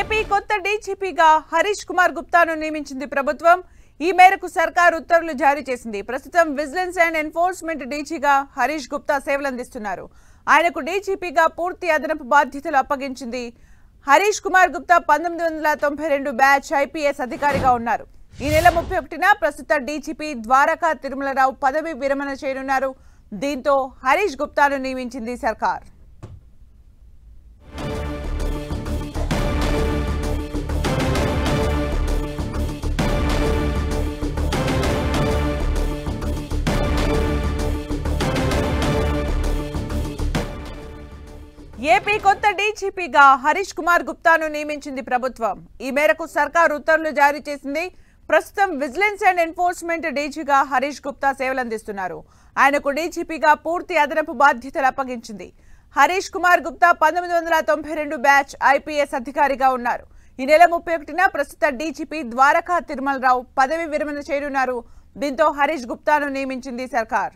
AP కొత్త డీజీపీగా హరీష్ కుమార్ గుప్తాను నియమించింది ప్రభుత్వం. ఈ మేరకు సర్కార్ ఉత్తర్వులు జారీ చేసింది. ప్రస్తుతం విజిలెన్స్ అండ్ ఎన్ఫోర్స్మెంట్ డీజీగా హరీష్ గుప్తా సేవలందిస్తున్నారు. ఆయనకు డీజీపీగా పూర్తి అదనపు బాధ్యతలు అప్పగించింది. హరీష్ కుమార్ గుప్తా 1992 బ్యాచ్ ఐపీఎస్ అధికారిగా ఉన్నారు. ఈ నెల 31న ప్రస్తుత డీజీపీ ద్వారకా తిరుమలరావు పదవి విరమణ చేయనున్నారు. దీంతో హరీష్ గుప్తాను నియమించింది సర్కార్. ఏపీ కొత్త డీజీపీగా హరీష్ కుమార్ గుప్తాను నియమించింది ప్రభుత్వం. ఈ మేరకు సర్కార్ ఉత్తర్వులు జారీ చేసింది. ప్రస్తుతం విజిలెన్స్ అండ్ ఎన్ఫోర్స్మెంట్ డీజీగా హరీష్ గుప్తా సేవలందిస్తున్నారు. ఆయనకు డీజీపీగా పూర్తి అదనపు బాధ్యతలు అప్పగించింది. హరీష్ కుమార్ గుప్తా 1992 బ్యాచ్ ఐపీఎస్ అధికారిగా ఉన్నారు. ఈ నెల 31న ప్రస్తుత డీజీపీ ద్వారకా తిరుమలరావు పదవి విరమణ చేయనున్నారు. దీంతో హరీష్ గుప్తాను నియమించింది సర్కార్.